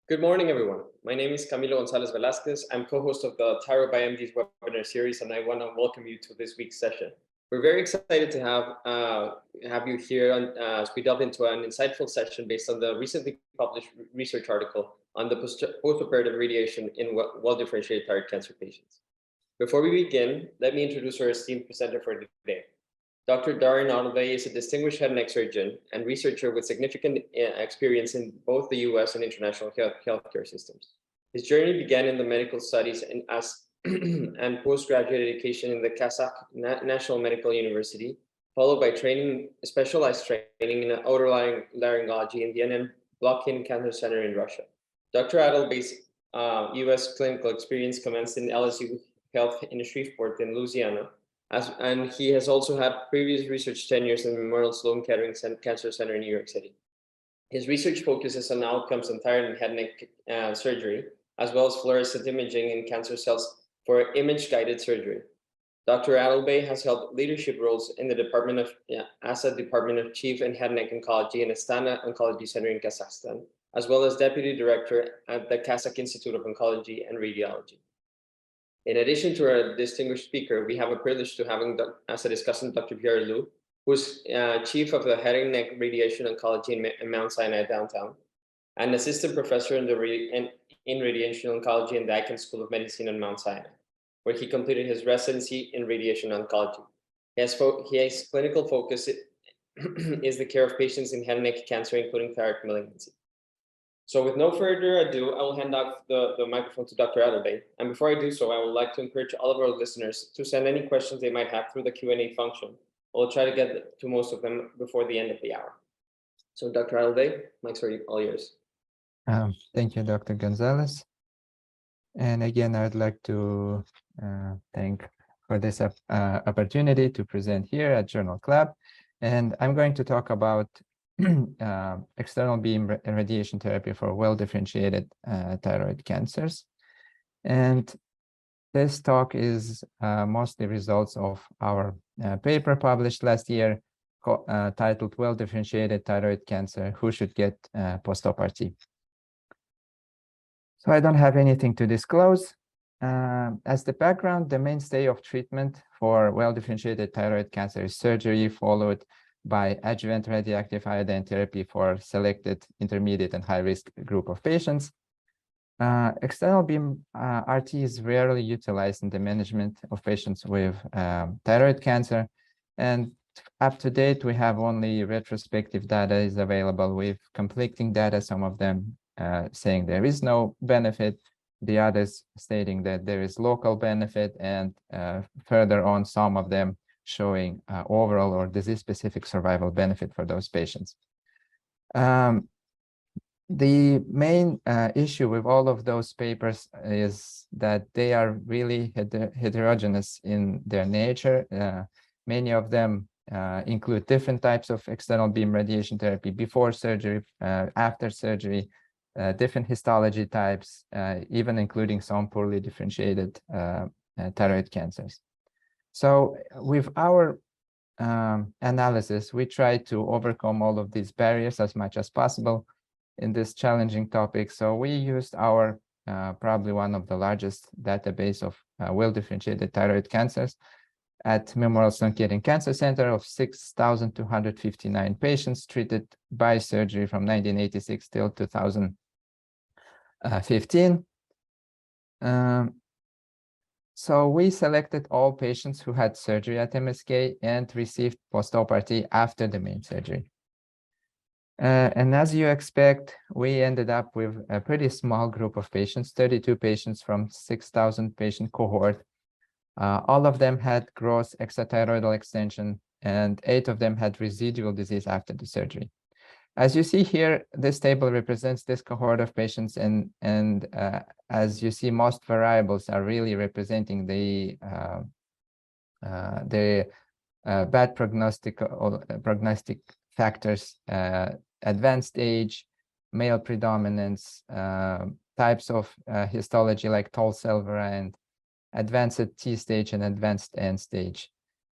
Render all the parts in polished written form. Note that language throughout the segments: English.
Good morning, everyone. My name is Camilo Gonzalez Velasquez. I'm co-host of the Thyroid by MD's webinar series, and I want to welcome you to this week's session. We're very excited to have you here as we delve into an insightful session based on the recently published research article on the postoperative radiation in well-differentiated thyroid cancer patients. Before we begin, let me introduce our esteemed presenter for today. Dr. Dauren Adilbay is a distinguished head and neck surgeon and researcher with significant experience in both the U.S. and international healthcare systems. His journey began in the medical studies and postgraduate education in the Kazakh National Medical University, followed by specialized training in otolaryngology in the NN Blokhin Cancer Center in Russia. Dr. Adilbay's U.S. clinical experience commenced in LSU Health in Shreveport in Louisiana, and he has also had previous research tenures in Memorial Sloan Kettering Cancer Center in New York City. His research focuses on outcomes in thyroid and head and neck surgery, as well as fluorescent imaging in cancer cells for image-guided surgery. Dr. Adilbay has held leadership roles in the Department of Chief in Head and Neck Oncology in Astana Oncology Center in Kazakhstan, as well as Deputy Director at the Kazakh Institute of Oncology and Radiology. In addition to our distinguished speaker, we have a privilege to having as a discussant Dr. Pierre Liu, who's chief of the head and neck radiation oncology in Mount Sinai downtown, and assistant professor in radiation oncology in the Icahn School of Medicine in Mount Sinai, where he completed his residency in radiation oncology. His clinical focus is the care of patients in head and neck cancer, including thyroid malignancy. So with no further ado, I will hand off the microphone to Dr. Adilbay. And before I do so, I would like to encourage all of our listeners to send any questions they might have through the Q&A function. We'll try to get to most of them before the end of the hour. So Dr. Adilbay, mic's all yours. Thank you, Dr. Gonzalez. And again, I would like to thank for this opportunity to present here at Journal Club. And I'm going to talk about external beam radiation therapy for well-differentiated thyroid cancers. And this talk is mostly results of our paper published last year titled Well-Differentiated Thyroid Cancer, Who Should Get Postoperative? So I don't have anything to disclose. As the background, the mainstay of treatment for well-differentiated thyroid cancer is surgery, followed by adjuvant radioactive iodine therapy for selected intermediate and high-risk group of patients. External beam RT is rarely utilized in the management of patients with thyroid cancer. And up to date, we have only retrospective data is available with conflicting data, some of them saying there is no benefit, the others stating that there is local benefit, and further on, some of them showing overall or disease-specific survival benefit for those patients. The main issue with all of those papers is that they are really heterogeneous in their nature. Many of them include different types of external beam radiation therapy before surgery, after surgery, different histology types, even including some poorly differentiated thyroid cancers. So with our analysis, we try to overcome all of these barriers as much as possible in this challenging topic. So we used our probably one of the largest database of well-differentiated thyroid cancers at Memorial Sloan Kettering Cancer Center of 6,259 patients treated by surgery from 1986 till 2015. So we selected all patients who had surgery at MSK and received postoperative after the main surgery. And as you expect, we ended up with a pretty small group of patients, 32 patients from 6,000 patient cohort. All of them had gross extrathyroidal extension, and 8 of them had residual disease after the surgery. As you see here, this table represents this cohort of patients, and as you see, most variables are really representing the bad prognostic factors, advanced age, male predominance, types of histology like tall cell variant, advanced T stage and advanced N stage.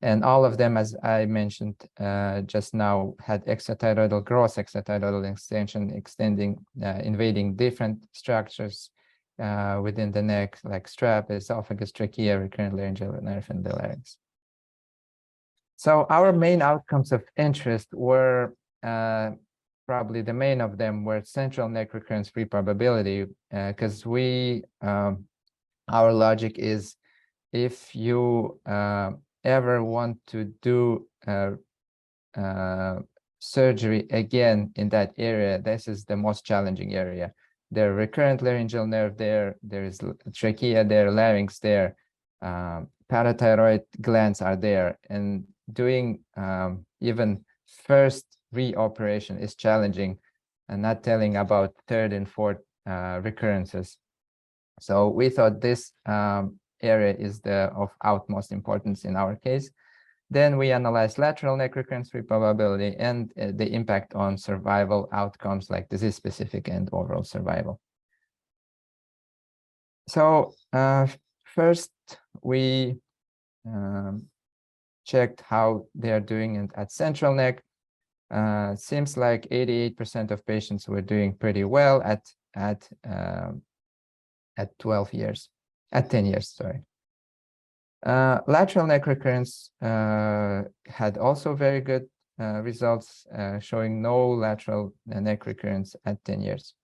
And all of them, as I mentioned just now, had extrathyroidal gross extrathyroidal extension, invading different structures within the neck, like strap, esophagus, trachea, recurrent laryngeal nerve, and the larynx. So our main outcomes of interest were probably the main of them were central neck recurrence-free probability, because our logic is, if you ever want to do surgery again in that area, this is the most challenging area. There are recurrent laryngeal nerve there, there is trachea there, larynx there, parathyroid glands are there, and doing even first reoperation is challenging, and not telling about third and fourth recurrences. So we thought this area is of utmost importance in our case. Then we analyzed lateral neck recurrence-free probability and the impact on survival outcomes like disease-specific and overall survival. So first, we checked how they are doing at central neck. Seems like 88% of patients were doing pretty well at 12 years, at 10 years, sorry. Lateral neck recurrence had also very good results, showing no lateral neck recurrence at 10 years.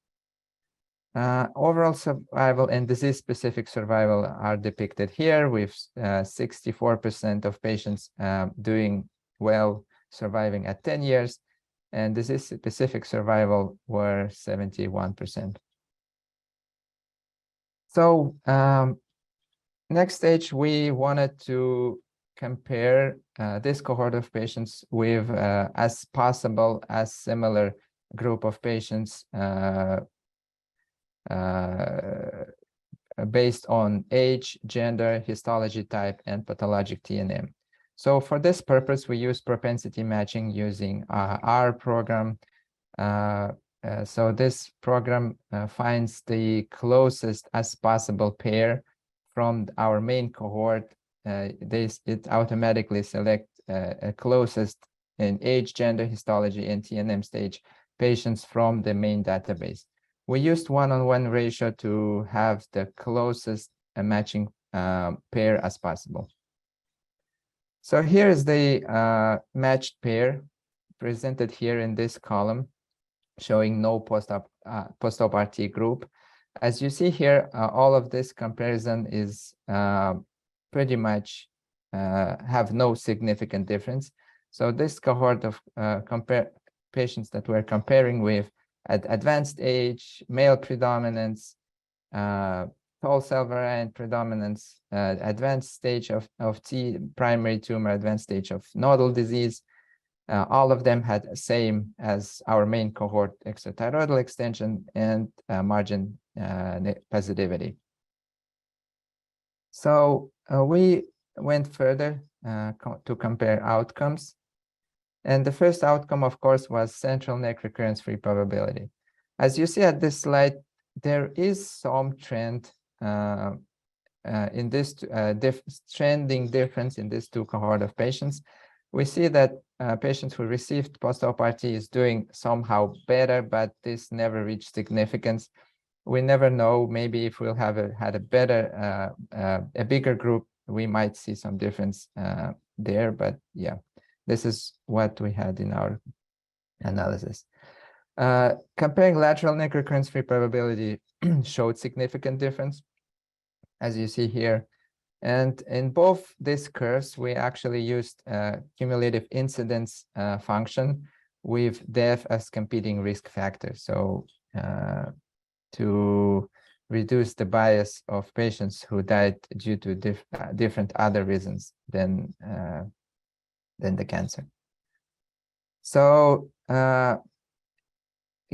Overall survival and disease-specific survival are depicted here, with 64% of patients doing well, surviving at 10 years, and disease-specific survival were 71%. So next stage, we wanted to compare this cohort of patients with as possible as similar group of patients based on age, gender, histology type, and pathologic TNM. So for this purpose, we use propensity matching using our program. So this program finds the closest as possible pair from our main cohort. It automatically selects closest in age, gender, histology, and TNM stage patients from the main database. We used one-on-one ratio to have the closest matching pair as possible. So here is the matched pair presented here in this column, showing no post-op RT group. As you see here, all of this comparison is pretty much have no significant difference. So this cohort of patients that we're comparing with at advanced age, male predominance, tall cell variant predominance, advanced stage of primary tumor, advanced stage of nodal disease, all of them had the same as our main cohort, extrathyroidal extension and margin positivity. So we went further to compare outcomes. And the first outcome, of course, was central neck recurrence-free probability. As you see at this slide, there is some trend in this trending difference in these two cohort of patients. We see that patients who received post-op RT is doing somehow better, but this never reached significance. We never know. Maybe if we'll have had a better, a bigger group, we might see some difference there. But yeah, this is what we had in our analysis. Comparing lateral neck recurrence-free probability showed significant difference, as you see here. And in both these curves, we actually used cumulative incidence function with death as competing risk factor. So to reduce the bias of patients who died due to different other reasons than the cancer. So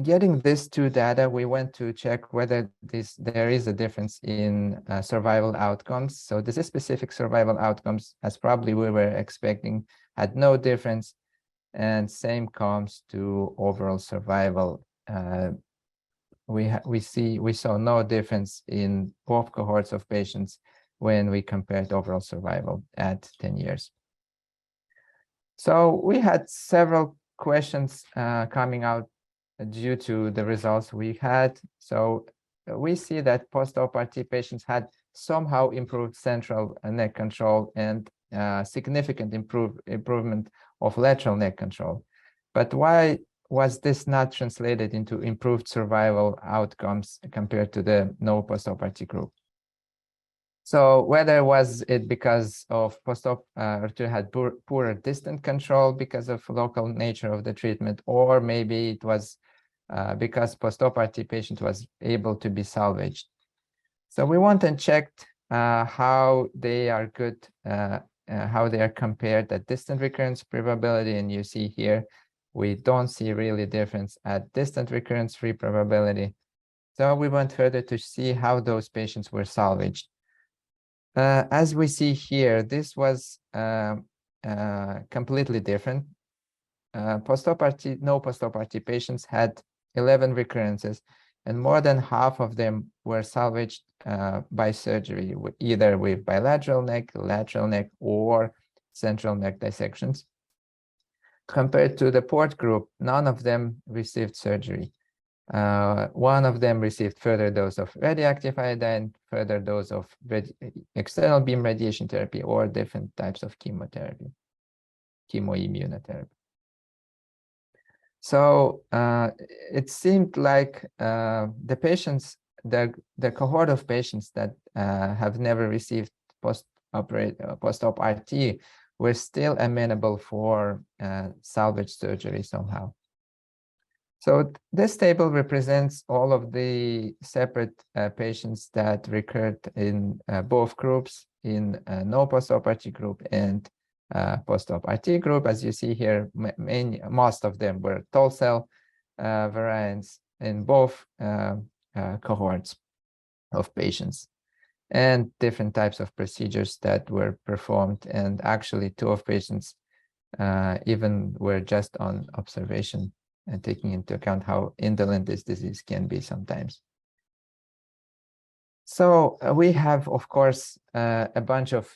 getting these two data, we went to check whether there is a difference in survival outcomes. So disease-specific survival outcomes, as probably we were expecting, had no difference, and same comes to overall survival. We saw no difference in both cohorts of patients when we compared overall survival at 10 years. So we had several questions coming out due to the results we had. So we see that post-op RT patients had somehow improved central neck control and significant improvement of lateral neck control. But why was this not translated into improved survival outcomes compared to the no post-op RT group? So whether was it because of post-op RT had poorer distant control because of local nature of the treatment, or maybe it was because post-op RT patient was able to be salvaged. So we went and checked how they are good, how they are compared at distant recurrence probability, and you see here, we don't see really difference at distant recurrence-free probability. So we went further to see how those patients were salvaged. As we see here, this was completely different. Post-op RT, no post-op RT patients had 11 recurrences, and more than half of them were salvaged by surgery, either with bilateral neck, lateral neck, or central neck dissections. Compared to the port group, none of them received surgery. One of them received further dose of radioactive iodine, further dose of external beam radiation therapy, or different types of chemotherapy, chemoimmunotherapy. So it seemed like the patients, the cohort of patients that have never received post-op RT were still amenable for salvage surgery somehow. So this table represents all of the separate patients that recurred in both groups, in no post-op RT group and post-op RT group. As you see here, most of them were tall cell variants in both cohorts of patients, and different types of procedures that were performed. And actually, 2 of patients even were just on observation, and taking into account how indolent this disease can be sometimes. So we have, of course, a bunch of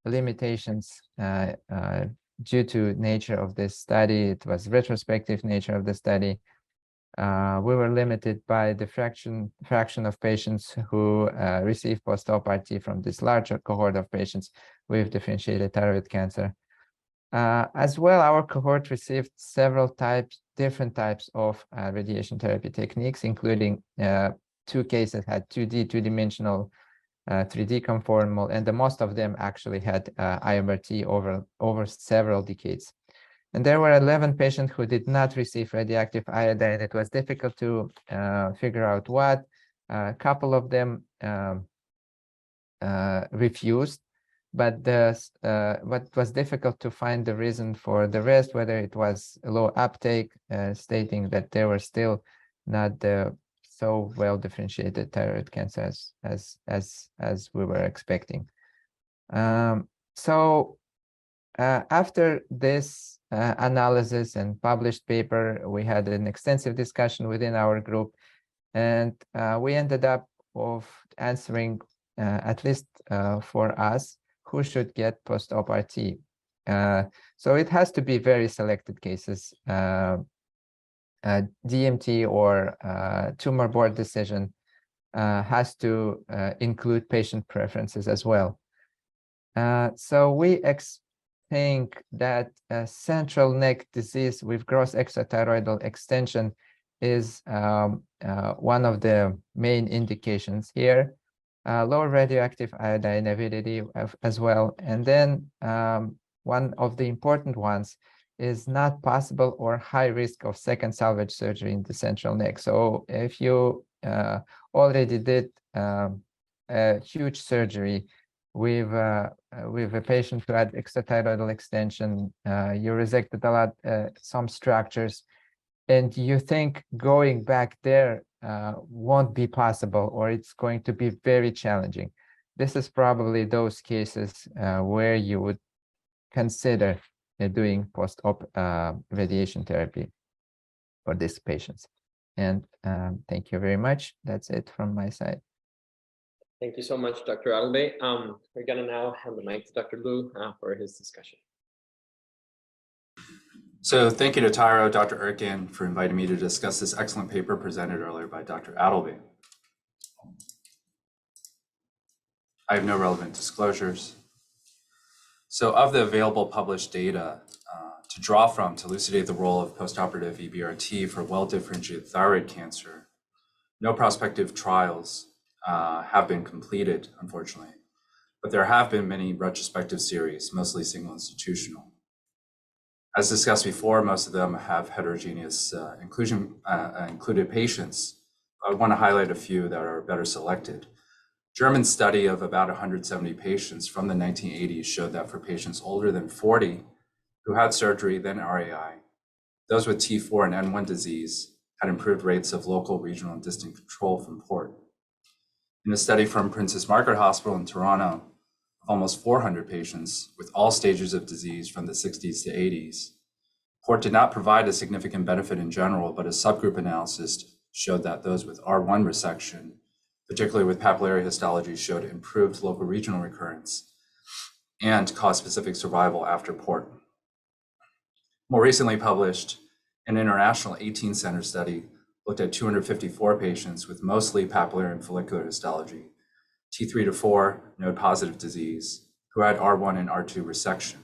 limitations due to nature of this study. It was retrospective nature of the study. We were limited by the fraction of patients who received post-op RT from this larger cohort of patients with differentiated thyroid cancer. As well, our cohort received several different types of radiation therapy techniques, including 2 cases had 2D, two-dimensional 3D conformal, and the most of them actually had IMRT over several decades. And there were 11 patients who did not receive radioactive iodine. It was difficult to figure out what. A couple of them refused, but what was difficult to find the reason for the rest, whether it was low uptake, stating that they were still not so well differentiated thyroid cancer as we were expecting. So after this analysis and published paper, we had an extensive discussion within our group, and we ended up answering, at least for us, who should get post-op RT. So it has to be very selected cases. DMT or tumor board decision has to include patient preferences as well. So we think that central neck disease with gross extrathyroidal extension is one of the main indications here. Low radioactive iodine avidity as well. And then one of the important ones is not possible or high risk of second salvage surgery in the central neck. So if you already did a huge surgery with a patient who had extrathyroidal extension, you resected a lot, some structures, and you think going back there won't be possible, or it's going to be very challenging. This is probably those cases where you would consider doing post-op radiation therapy for these patients. And thank you very much. That's it from my side. Thank you so much, Dr. Adilbay. We're going to now hand the mic to Dr. Lu for his discussion. So thank you to Tyro, Dr. Erkin, for inviting me to discuss this excellent paper presented earlier by Dr. Adilbay. I have no relevant disclosures. So of the available published data to draw from to elucidate the role of postoperative EBRT for well-differentiated thyroid cancer, no prospective trials have been completed, unfortunately, but there have been many retrospective series, mostly single institutional. As discussed before, most of them have heterogeneous included patients. I want to highlight a few that are better selected. German study of about 170 patients from the 1980s showed that for patients older than 40 who had surgery, then RAI, those with T4 and N1 disease had improved rates of local, regional, and distant control from port. In a study from Princess Margaret Hospital in Toronto, almost 400 patients with all stages of disease from the 60s to 80s, port did not provide a significant benefit in general, but a subgroup analysis showed that those with R1 resection, particularly with papillary histology, showed improved local regional recurrence and cause-specific survival after port. More recently published, an international 18-center study looked at 254 patients with mostly papillary and follicular histology, T3 to 4 node-positive disease, who had R1 and R2 resection.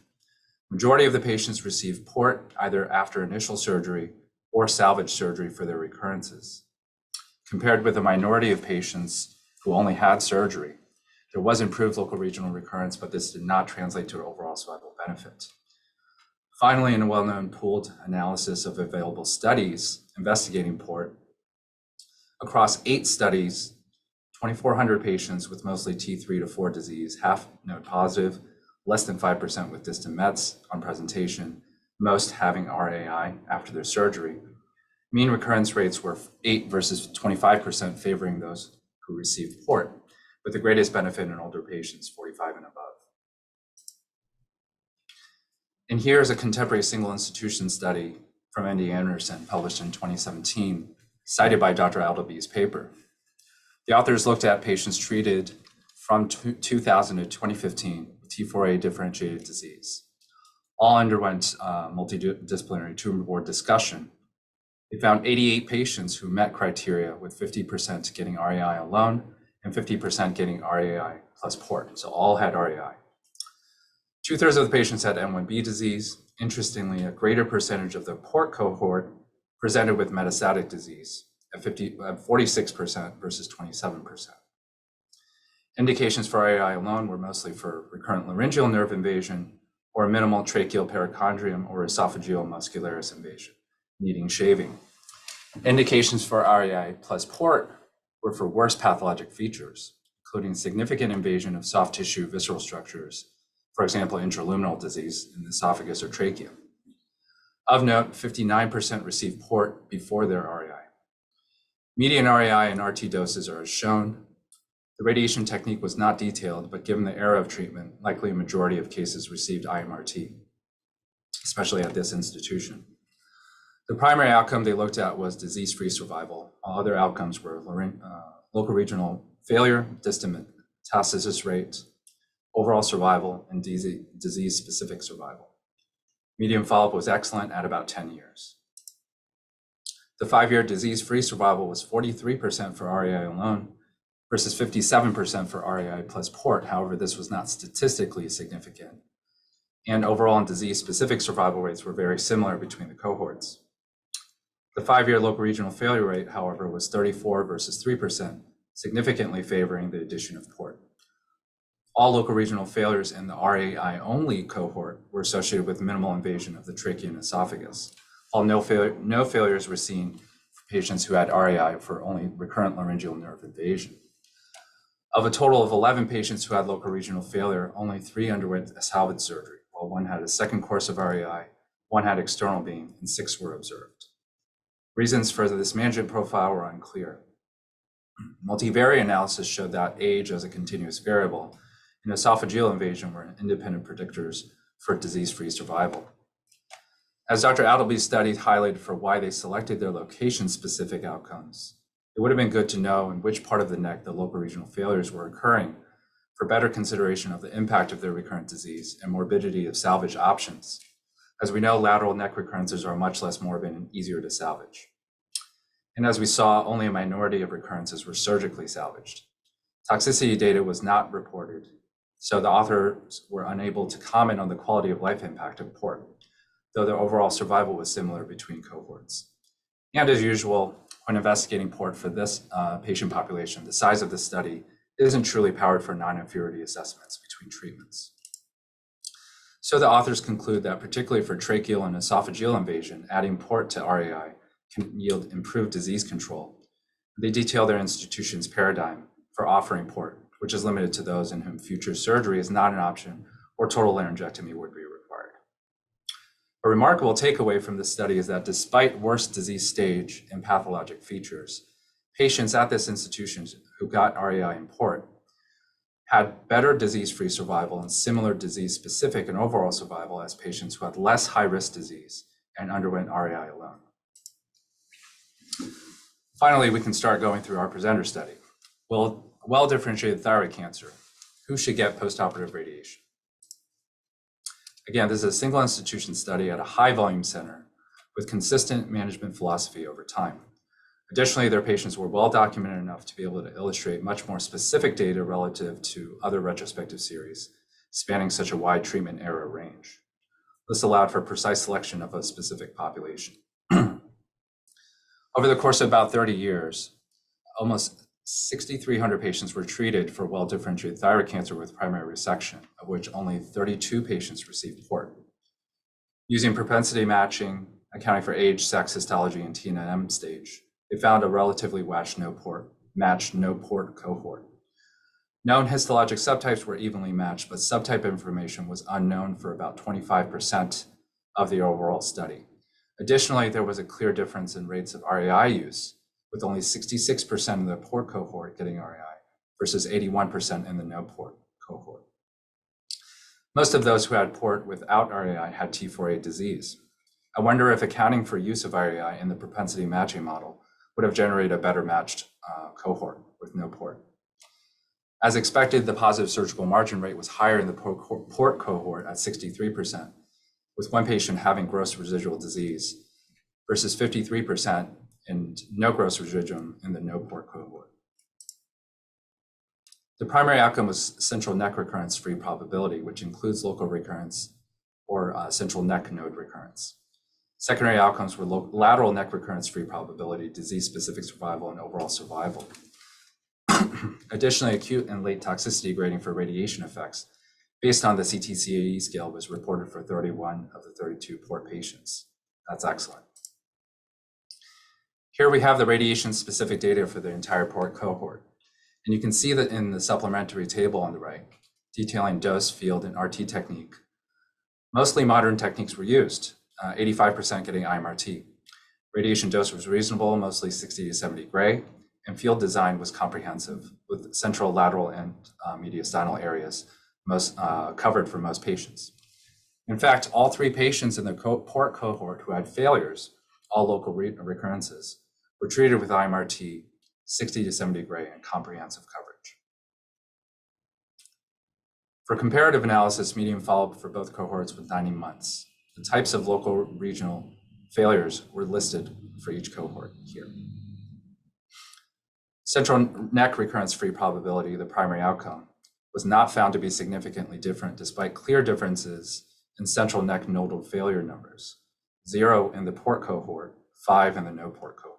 Majority of the patients received port either after initial surgery or salvage surgery for their recurrences. Compared with a minority of patients who only had surgery, there was improved local regional recurrence, but this did not translate to an overall survival benefit. Finally, in a well-known pooled analysis of available studies investigating port, across 8 studies, 2,400 patients with mostly T3 to 4 disease, half node positive, less than 5% with distant Mets on presentation, most having RAI after their surgery. Mean recurrence rates were 8 versus 25%, favoring those who received port, with the greatest benefit in older patients, 45 and above. And here's a contemporary single institution study from MD Anderson, published in 2017, cited by Dr. Adilbay's paper. The authors looked at patients treated from 2000 to 2015 with T4A differentiated disease. All underwent multidisciplinary tumor board discussion. They found 88 patients who met criteria, with 50% getting RAI alone and 50% getting RAI plus port, so all had RAI. 2/3 of the patients had N1B disease. Interestingly, a greater percentage of the port cohort presented with metastatic disease at 46% versus 27%. Indications for RAI alone were mostly for recurrent laryngeal nerve invasion or minimal tracheal perichondrium or esophageal muscularis invasion, needing shaving. Indications for RAI plus port were for worse pathologic features, including significant invasion of soft tissue visceral structures, for example, intraluminal disease in the esophagus or trachea. Of note, 59% received port before their RAI. Median RAI and RT doses are as shown. The radiation technique was not detailed, but given the era of treatment, likely a majority of cases received IMRT, especially at this institution. The primary outcome they looked at was disease-free survival. All other outcomes were local regional failure, distant metastasis rate, overall survival, and disease-specific survival. Median follow-up was excellent at about 10 years. The 5-year disease-free survival was 43% for RAI alone versus 57% for RAI plus port. However, this was not statistically significant. And overall and disease-specific survival rates were very similar between the cohorts. The 5-year local regional failure rate, however, was 34 versus 3%, significantly favoring the addition of port. All local regional failures in the RAI only cohort were associated with minimal invasion of the trachea and esophagus, while no failures were seen for patients who had RAI for only recurrent laryngeal nerve invasion. Of a total of 11 patients who had local regional failure, only 3 underwent a salvage surgery, while 1 had a second course of RAI, 1 had external beam, and 6 were observed. Reasons for this management profile were unclear. Multivariate analysis showed that age as a continuous variable and esophageal invasion were independent predictors for disease-free survival. As Dr. Adilbay's study highlighted for why they selected their location-specific outcomes, it would have been good to know in which part of the neck the local regional failures were occurring for better consideration of the impact of their recurrent disease and morbidity of salvage options. As we know, lateral neck recurrences are much less morbid and easier to salvage. And as we saw, only a minority of recurrences were surgically salvaged. Toxicity data was not reported, so the authors were unable to comment on the quality of life impact of port, though the overall survival was similar between cohorts. And as usual, when investigating port for this patient population, the size of the study isn't truly powered for non-inferiority assessments between treatments. So the authors conclude that particularly for tracheal and esophageal invasion, adding port to RAI can yield improved disease control. They detail their institution's paradigm for offering port, which is limited to those in whom future surgery is not an option or total laryngectomy would be required. A remarkable takeaway from this study is that despite worse disease stage and pathologic features, patients at this institution who got RAI in port had better disease-free survival and similar disease-specific and overall survival as patients who had less high-risk disease and underwent RAI alone. Finally, we can start going through our presenter study. Well-differentiated thyroid cancer. Who should get postoperative radiation? Again, this is a single institution study at a high-volume center with consistent management philosophy over time. Additionally, their patients were well documented enough to be able to illustrate much more specific data relative to other retrospective series spanning such a wide treatment error range. This allowed for precise selection of a specific population. Over the course of about 30 years, almost 6,300 patients were treated for well-differentiated thyroid cancer with primary resection, of which only 32 patients received port. Using propensity matching, accounting for age, sex, histology, and T&M stage, they found a relatively matched no port cohort. Known histologic subtypes were evenly matched, but subtype information was unknown for about 25% of the overall study. Additionally, there was a clear difference in rates of RAI use, with only 66% of the port cohort getting RAI versus 81% in the no port cohort. Most of those who had port without RAI had T4A disease. I wonder if accounting for use of RAI in the propensity matching model would have generated a better matched cohort with no port. As expected, the positive surgical margin rate was higher in the port cohort at 63%, with one patient having gross residual disease versus 53% and no gross residuum in the no port cohort. The primary outcome was central neck recurrence-free probability, which includes local recurrence or central neck node recurrence. Secondary outcomes were lateral neck recurrence-free probability, disease-specific survival, and overall survival. Additionally, acute and late toxicity grading for radiation effects based on the CTCAE scale was reported for 31 of the 32 port patients. That's excellent. Here we have the radiation-specific data for the entire port cohort. And you can see that in the supplementary table on the right, detailing dose, field, and RT technique. Mostly modern techniques were used, 85% getting IMRT. Radiation dose was reasonable, mostly 60 to 70 gray, and field design was comprehensive, with central, lateral, and mediastinal areas covered for most patients. In fact, all three patients in the port cohort who had failures, all local recurrences, were treated with IMRT, 60 to 70 gray, and comprehensive coverage. For comparative analysis, median follow-up for both cohorts was 90 months. The types of local regional failures were listed for each cohort here. Central neck recurrence-free probability, the primary outcome, was not found to be significantly different despite clear differences in central neck nodal failure numbers, 0 in the port cohort, 5 in the no port cohort.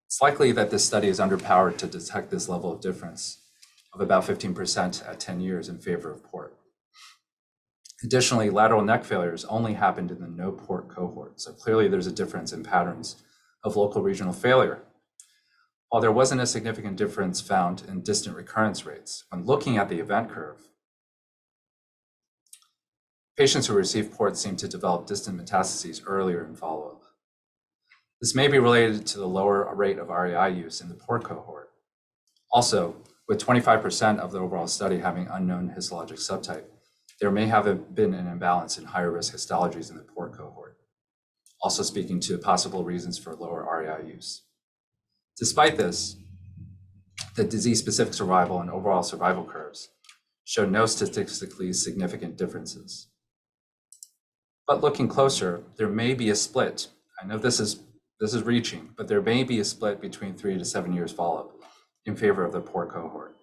It's likely that this study is underpowered to detect this level of difference of about 15% at 10 years in favor of port. Additionally, lateral neck failures only happened in the no port cohort, so clearly there's a difference in patterns of local regional failure. While there wasn't a significant difference found in distant recurrence rates, when looking at the event curve, patients who received port seemed to develop distant metastases earlier in follow-up. This may be related to the lower rate of RAI use in the port cohort. Also, with 25% of the overall study having unknown histologic subtype, there may have been an imbalance in higher risk histologies in the port cohort, also speaking to possible reasons for lower RAI use. Despite this, the disease-specific survival and overall survival curves showed no statistically significant differences. But looking closer, there may be a split. I know this is reaching, but there may be a split between 3 to 7 years follow-up in favor of the poor cohort.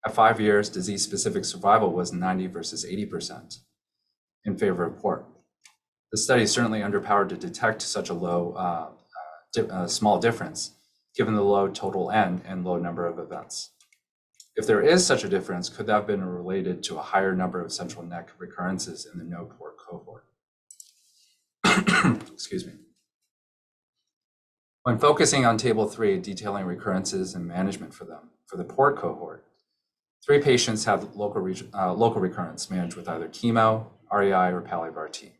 At 5 years, disease-specific survival was 90 versus 80% in favor of poor. The study is certainly underpowered to detect such a low, small difference, given the low total N and low number of events. If there is such a difference, could that have been related to a higher number of central neck recurrences in the no poor cohort? Excuse me. When focusing on Table 3, detailing recurrences and management for them, for the poor cohort, 3 patients had local recurrence managed with either chemo, REI, or palliative RT.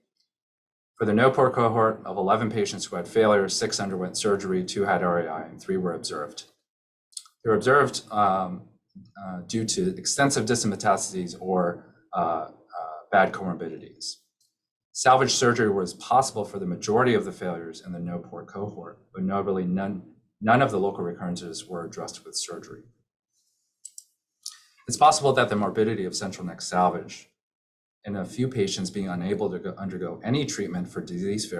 For the no poor cohort, of 11 patients who had failure, 6 underwent surgery, 2 had REI, and 3 were observed. They were observed due to extensive distant metastases or bad comorbidities. Salvage surgery was possible for the majority of the failures in the no poor cohort, but notably none of the local recurrences were addressed with surgery. It's possible that the morbidity of central neck salvage and a few patients being unable to undergo any treatment for disease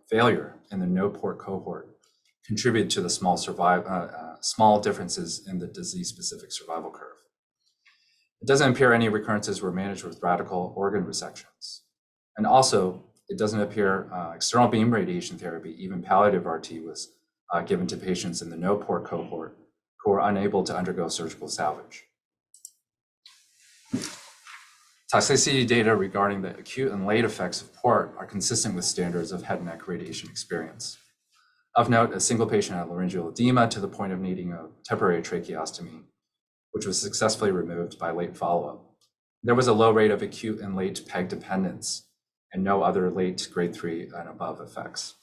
failure in the no poor cohort contribute to the small differences in the disease-specific survival curve. It doesn't appear any recurrences were managed with radical organ resections. And also, it doesn't appear external beam radiation therapy, even palliative RT, was given to patients in the no poor cohort who were unable to undergo surgical salvage. Toxicity data regarding the acute and late effects of port are consistent with standards of head and neck radiation experience. Of note, a single patient had laryngeal edema to the point of needing a temporary tracheostomy, which was successfully removed by late follow-up. There was a low rate of acute and late PEG dependence and no other late grade 3 and above effects.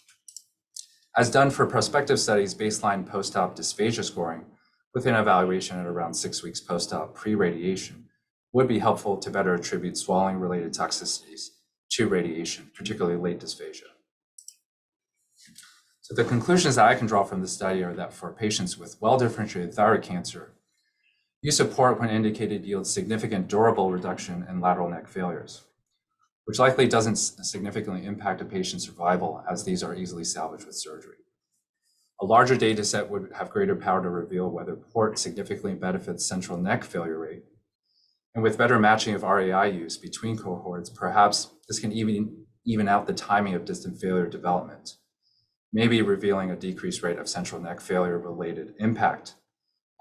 As done for prospective studies, baseline post-op dysphagia scoring with an evaluation at around 6 weeks post-op pre-radiation would be helpful to better attribute swallowing-related toxicities to radiation, particularly late dysphagia. So the conclusions that I can draw from this study are that for patients with well-differentiated thyroid cancer, use of port when indicated yields significant durable reduction in lateral neck failures, which likely doesn't significantly impact a patient's survival as these are easily salvaged with surgery. A larger data set would have greater power to reveal whether port significantly benefits central neck failure rate. And with better matching of REI use between cohorts, perhaps this can even out the timing of distant failure development, maybe revealing a decreased rate of central neck failure related impact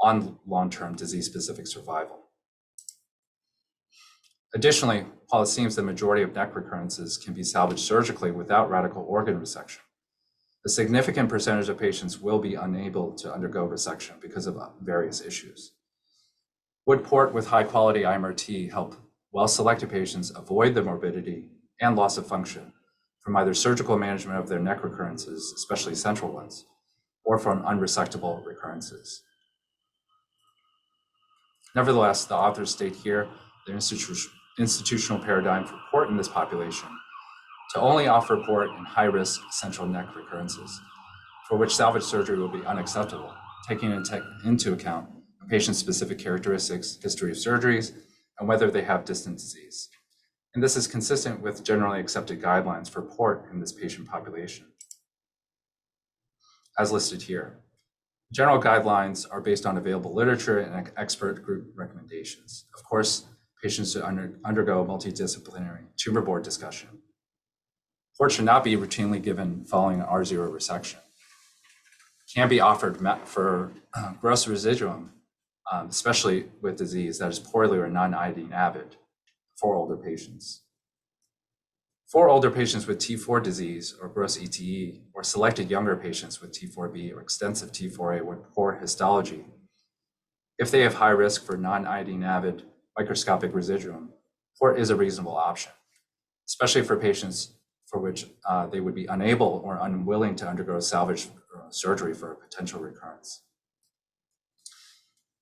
on long-term disease-specific survival. Additionally, while it seems the majority of neck recurrences can be salvaged surgically without radical organ resection, a significant percentage of patients will be unable to undergo resection because of various issues. Would port with high-quality IMRT help well-selected patients avoid the morbidity and loss of function from either surgical management of their neck recurrences, especially central ones, or from unresectable recurrences? Nevertheless, the authors state here the institutional paradigm for port in this population to only offer port in high-risk central neck recurrences, for which salvage surgery will be unacceptable, taking into account a patient's specific characteristics, history of surgeries, and whether they have distant disease. And this is consistent with generally accepted guidelines for port in this patient population, as listed here. General guidelines are based on available literature and expert group recommendations. Of course, patients should undergo multidisciplinary tumor board discussion. Port should not be routinely given following R0 resection. Can be offered for gross residuum, especially with disease that is poorly or non-iodine avid for older patients. For older patients with T4 disease or gross ETE, or selected younger patients with T4B or extensive T4A with poor histology, if they have high risk for non-iodine avid microscopic residuum, port is a reasonable option, especially for patients for which they would be unable or unwilling to undergo salvage surgery for a potential recurrence.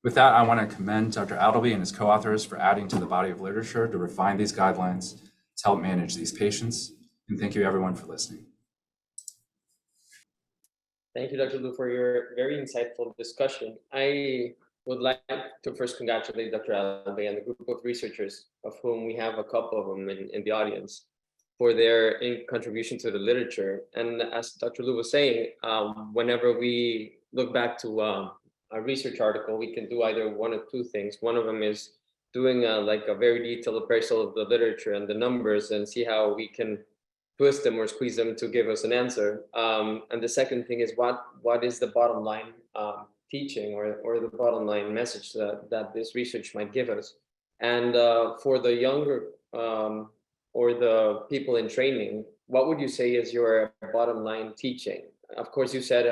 With that, I want to commend Dr. Adilbay and his co-authors for adding to the body of literature to refine these guidelines to help manage these patients. And thank you everyone for listening. Thank you, Dr. Liu, for your very insightful discussion. I would like to first congratulate Dr. Adilbay and the group of researchers, of whom we have a couple of them in the audience, for their contribution to the literature. And as Dr. Liu was saying, whenever we look back to a research article, we can do either one of two things. One of them is doing like a very detailed appraisal of the literature and the numbers and see how we can twist them or squeeze them to give us an answer. And the second thing is what is the bottom line teaching or the bottom line message that this research might give us. And for the younger or the people in training, what would you say is your bottom line teaching? Of course, you said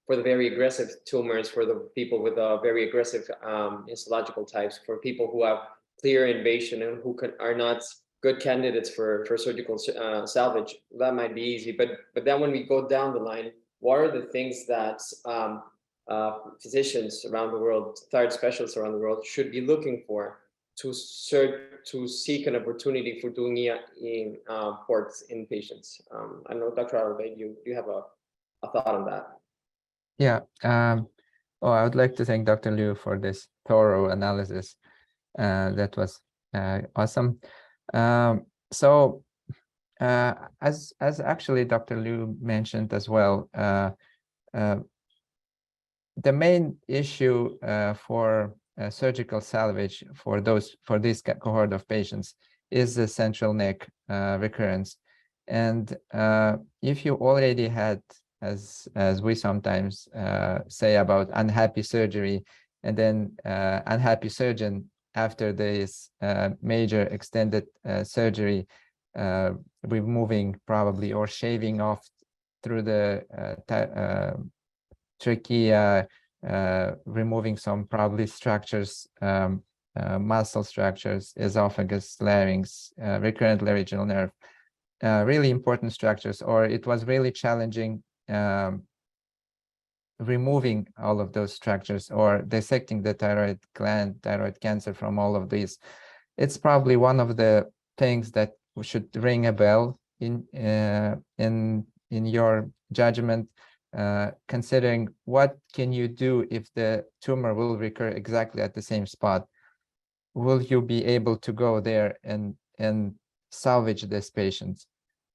for the very aggressive tumors, for the people with very aggressive histological types, for people who have clear invasion and who are not good candidates for surgical salvage, that might be easy. But then when we go down the line, what are the things that physicians around the world, thyroid specialists around the world should be looking for to seek an opportunity for doing ports in patients? I know, Dr. Adilbay, you have a thought on that. Yeah. I would like to thank Dr. Liu for this thorough analysis. That was awesome. As actually Dr. Liu mentioned as well, the main issue for surgical salvage for this cohort of patients is the central neck recurrence. And if you already had, as we sometimes say about unhappy surgery, and then unhappy surgeon after this major extended surgery, removing probably or shaving off through the trachea, removing some probably structures, muscle structures, esophagus, larynx, recurrent laryngeal nerve, really important structures, or it was really challenging removing all of those structures or dissecting the thyroid gland, thyroid cancer from all of these. It's probably one of the things that should ring a bell in your judgment, considering what can you do if the tumor will recur exactly at the same spot. Will you be able to go there and salvage this patient,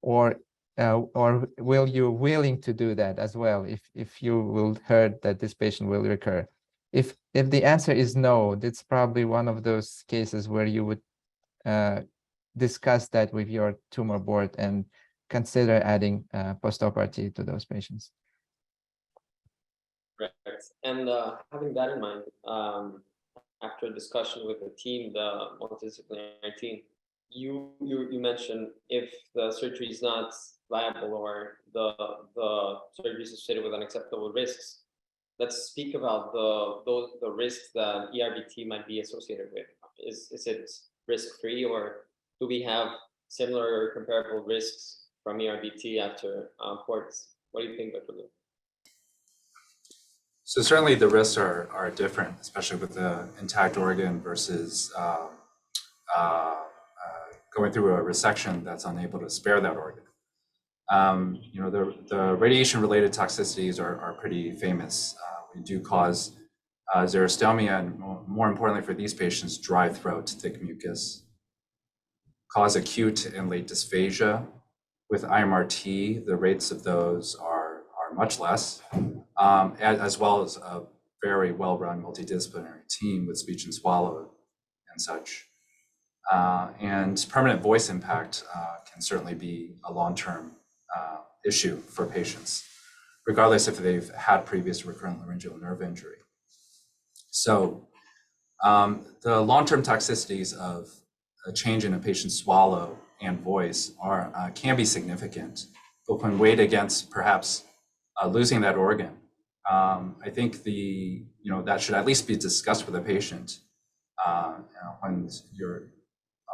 or will you willing to do that as well if you will heard that this patient will recur? If the answer is no, that's probably one of those cases where you would discuss that with your tumor board and consider adding postoperative to those patients. Correct. And having that in mind, after a discussion with the team, the multidisciplinary team, you mentioned if the surgery is not viable or the surgery is associated with unacceptable risks. Let's speak about the risks that ERBT might be associated with. Is it risk-free, or do we have similar or comparable risks from ERBT after ports? What do you think, Dr. Liu? So certainly the risks are different, especially with the intact organ versus going through a resection that's unable to spare that organ. The radiation-related toxicities are pretty famous. We do cause xerostomia, and more importantly for these patients, dry throat, thick mucus, cause acute and late dysphagia. With IMRT, the rates of those are much less, as well as a very well-run multidisciplinary team with speech and swallow and such. And permanent voice impact can certainly be a long-term issue for patients, regardless if they've had previous recurrent laryngeal nerve injury. So the long-term toxicities of a change in a patient's swallow and voice can be significant, but when weighed against perhaps losing that organ, I think that should at least be discussed with the patient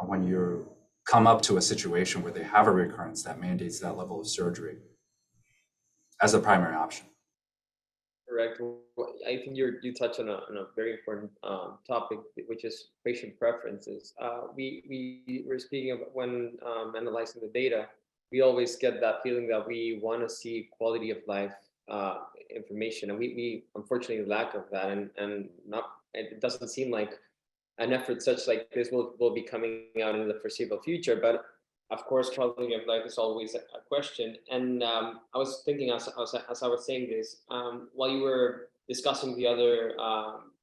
when you come up to a situation where they have a recurrence that mandates that level of surgery as a primary option. Correct. I think you touched on a very important topic, which is patient preferences. We were speaking of when analyzing the data, we always get that feeling that we want to see quality of life information, and we unfortunately lack of that, and it doesn't seem like an effort such like this will be coming out in the foreseeable future. But Of course, quality of life is always a question. And I was thinking as I was saying this, while you were discussing the other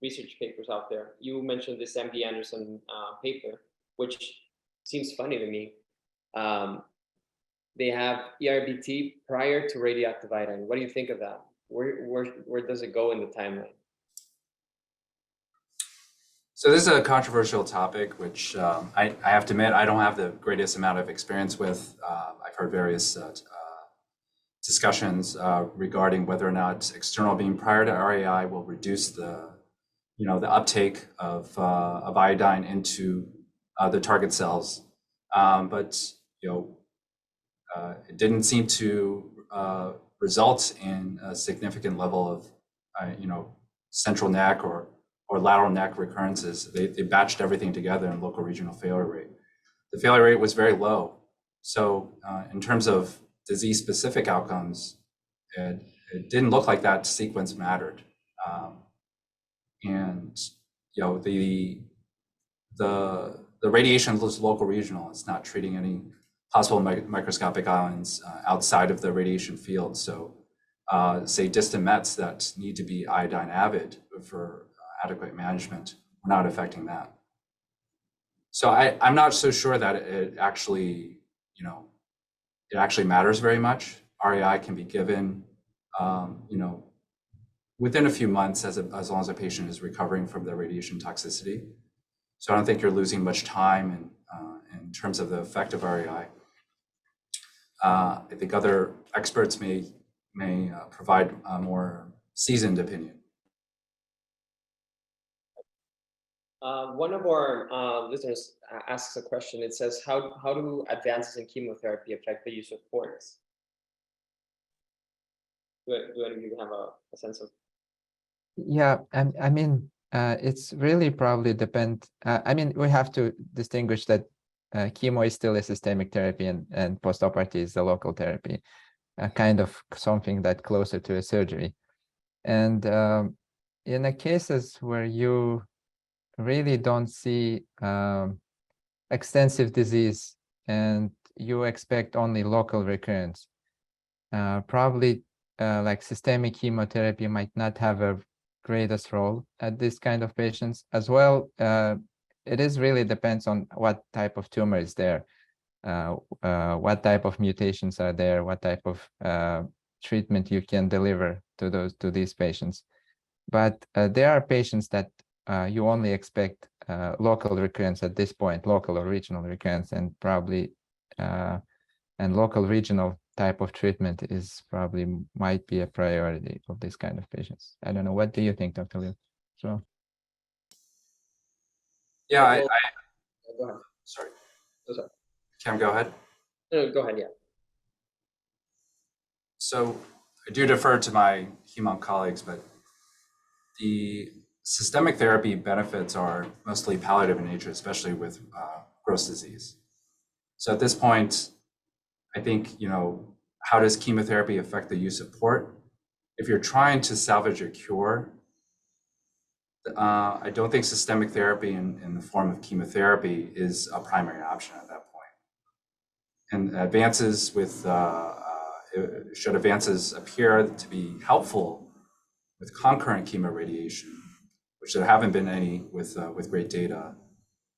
research papers out there, you mentioned this MD Anderson paper, which seems funny to me. They have ERBT prior to radioactive iodine. What do you think of that? Where does it go in the timeline? So this is a controversial topic, which I have to admit I don't have the greatest amount of experience with. I've heard various discussions regarding whether or not external beam prior to RAI will reduce the uptake of iodine into the target cells, but it didn't seem to result in a significant level of central neck or lateral neck recurrences. They batched everything together in local regional failure rate. The failure rate was very low. So in terms of disease-specific outcomes, it didn't look like that sequence mattered. And the radiation was local regional. It's not treating any possible microscopic ions outside of the radiation field. So say distant mets that need to be iodine avid for adequate management, we're not affecting that. So I'm not so sure that it actually matters very much. RAI can be given, within a few months as long as a patient is recovering from their radiation toxicity. So I don't think you're losing much time in terms of the effect of RAI. I think other experts may provide a more seasoned opinion. One of our listeners asks a question. It says, how do advances in chemotherapy affect the use of ports? Do any of you have a sense of? Yeah, I mean, it's really probably depend. I mean, we have to distinguish that chemo is still a systemic therapy and postoperative is a local therapy, kind of something that closer to a surgery. And in the cases where you really don't see extensive disease and you expect only local recurrence, probably like systemic chemotherapy might not have a greatest role at this kind of patients as well. It is really depends on what type of tumor is there, what type of mutations are there, what type of treatment you can deliver to these patients. But there are patients that you only expect local recurrence at this point, local or regional recurrence, and probably and local regional type of treatment is probably might be a priority of this kind of patients. I don't know. What do you think, Dr. Liu? So. Yeah, Go ahead. Sorry. Oh, sorry. Cam, go ahead. No, go ahead, yeah. So I do defer to my heme colleagues, but the systemic therapy benefits are mostly palliative in nature, especially with gross disease. So at this point, I think, how does chemotherapy affect the use of port? If you're trying to salvage a cure, I don't think systemic therapy in the form of chemotherapy is a primary option at that point. And advances should advances appear to be helpful with concurrent chemoradiation, which there haven't been any with great data,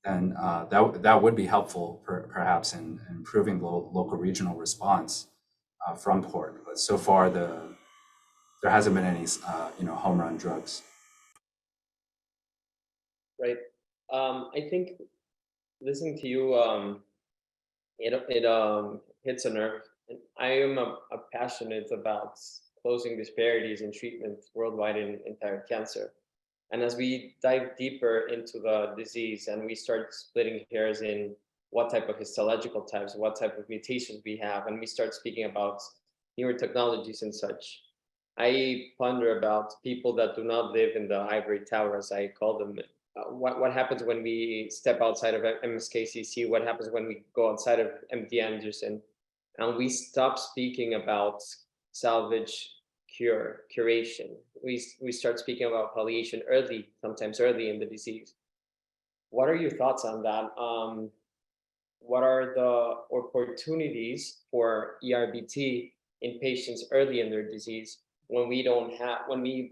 then that would be helpful perhaps in improving local regional response from port. But so far there hasn't been any home run drugs. Right. I think listening to you, it hits a nerve. And I am a passionate about closing disparities in treatment worldwide in thyroid cancer. And as we dive deeper into the disease and we start splitting hairs in what type of histological types, what type of mutations we have, and we start speaking about newer technologies and such, I ponder about people that do not live in the ivory tower, as I call them. What happens when we step outside of MSKCC? What happens when we go outside of MD Anderson? And we stop speaking about salvage, curation. We start speaking about palliation sometimes early in the disease. What are your thoughts on that? what are the opportunities for ERBT in patients early in their disease when we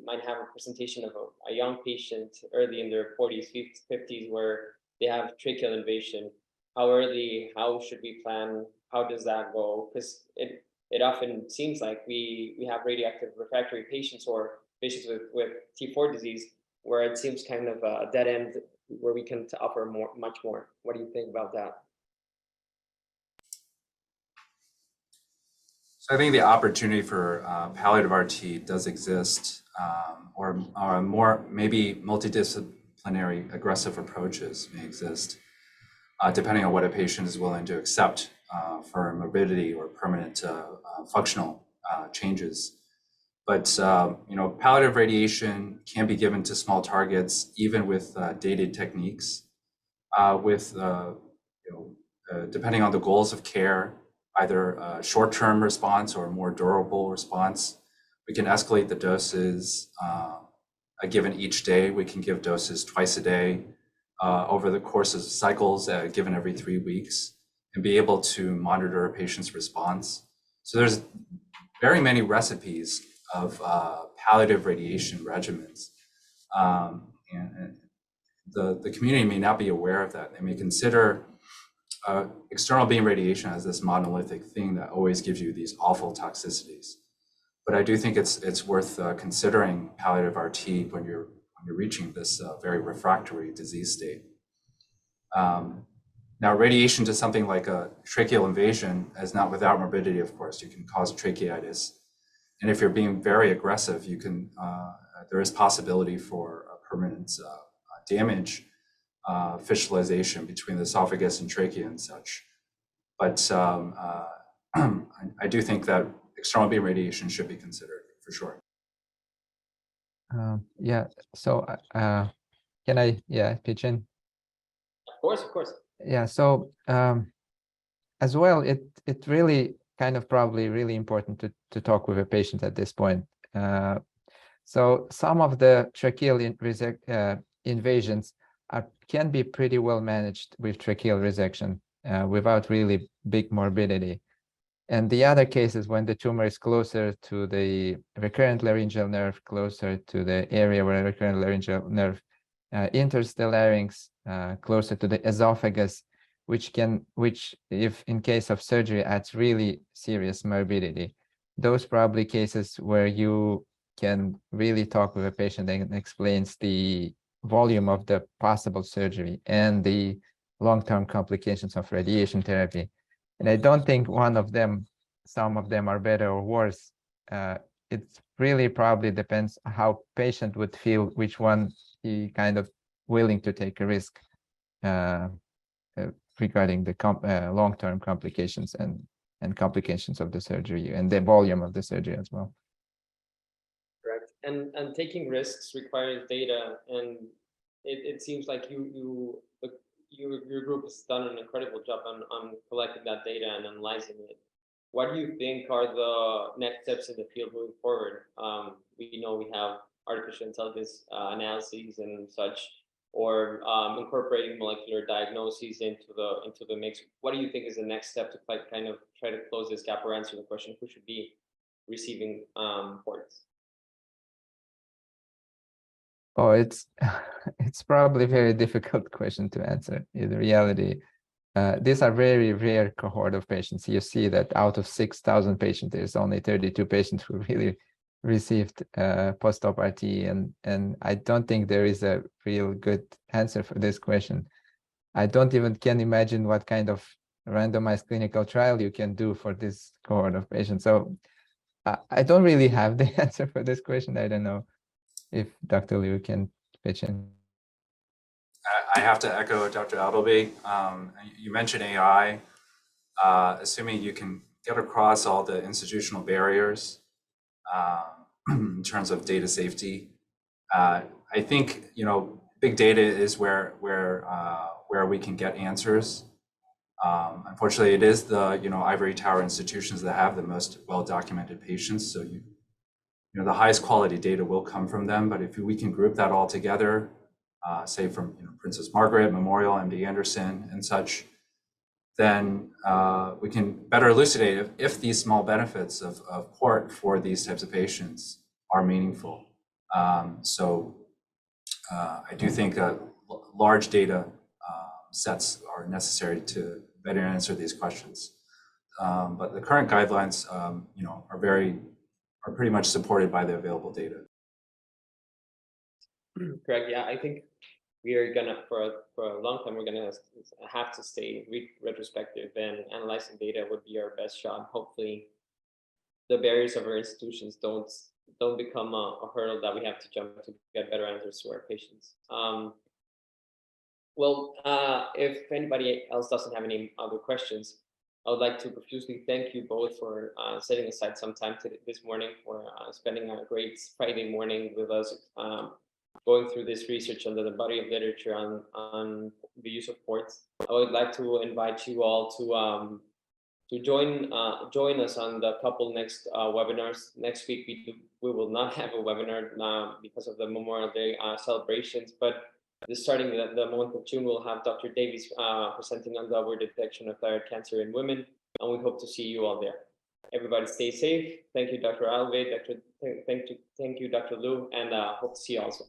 might have a presentation of a young patient early in their 40s, 50s, where they have tracheal invasion. How early, how should we plan? How does that go? Because it often seems like we have radioactive refractory patients or patients with T4 disease, where it seems kind of a dead end where we can offer much more. What do you think about that? So I think the opportunity for palliative RT does exist, or more maybe multidisciplinary aggressive approaches may exist, depending on what a patient is willing to accept for morbidity or permanent functional changes. But palliative radiation can be given to small targets, even with dated techniques, depending on the goals of care, either a short-term response or a more durable response. We can escalate the doses given each day. We can give doses twice a day over the course of cycles, given every 3 weeks, and be able to monitor a patient's response. So there's very many recipes of palliative radiation regimens. And the community may not be aware of that. They may consider external beam radiation as this monolithic thing that always gives you these awful toxicities. But I do think it's worth considering palliative RT when you're reaching this very refractory disease state. Now, radiation to something like a tracheal invasion is not without morbidity, of course. You can cause tracheitis. And if you're being very aggressive, you can there is possibility for permanent damage, fistulization between the esophagus and trachea and such. But I do think that external beam radiation should be considered for sure. Yeah, so can I pitch in? Of course. Yeah, so as well, it really kind of probably really important to talk with a patient at this point. So some of the tracheal invasions can be pretty well managed with tracheal resection without really big morbidity. And the other cases, when the tumor is closer to the recurrent laryngeal nerve, closer to the area where the recurrent laryngeal nerve enters the larynx, closer to the esophagus, which if in case of surgery adds really serious morbidity. Those probably cases where you can really talk with a patient and explains the volume of the possible surgery and the long-term complications of radiation therapy. And I don't think some of them are better or worse. It really probably depends how patient would feel, which one he kind of willing to take a risk regarding the long-term complications and complications of the surgery and the volume of the surgery as well. Correct. And taking risks requires data, and it seems like your group has done an incredible job on collecting that data and analyzing it. What do you think are the next steps in the field moving forward? We know we have artificial intelligence analyses and such, or incorporating molecular diagnoses into the mix. What do you think is the next step to kind of try to close this gap or answer the question who should be receiving ports? Oh, it's probably a very difficult question to answer. In reality, these are very rare cohort of patients. You see that out of 6,000 patients, there's only 32 patients who really received post-op RT, and I don't think there is a real good answer for this question. I don't even can imagine what kind of randomized clinical trial you can do for this cohort of patients. So I don't really have the answer for this question. I don't know if Dr. Liu can pitch in. I have to echo Dr. Adilbay. You mentioned AI. Assuming you can get across all the institutional barriers in terms of data safety, I think big data is where we can get answers. Unfortunately, it is the ivory tower institutions that have the most well-documented patients. So the highest quality data will come from them. But if we can group that all together, say from Princess Margaret Memorial, MD Anderson, and such, then we can better elucidate if these small benefits of port for these types of patients are meaningful. So I do think large data sets are necessary to better answer these questions. But the current guidelines, are pretty much supported by the available data. Correct. Yeah, I think we are gonna for a long time we're gonna have to stay retrospective, and analyzing data would be our best shot. Hopefully, the barriers of our institutions don't become a hurdle that we have to jump to get better answers to our patients. If anybody else doesn't have any other questions, I would like to profusely thank you both for setting aside some time this morning, for spending a great Friday morning with us, going through this research under the body of literature on the use of ports. I would like to invite you all to join us on the couple next webinars. Next week we will not have a webinar because of the Memorial Day celebrations, but starting the month of June, we'll have Dr. Davies presenting on the early detection of thyroid cancer in women, and we hope to see you all there. Everybody stay safe. Thank you, Dr. Adilbay. Thank you, Dr. Liu, and hope to see you also.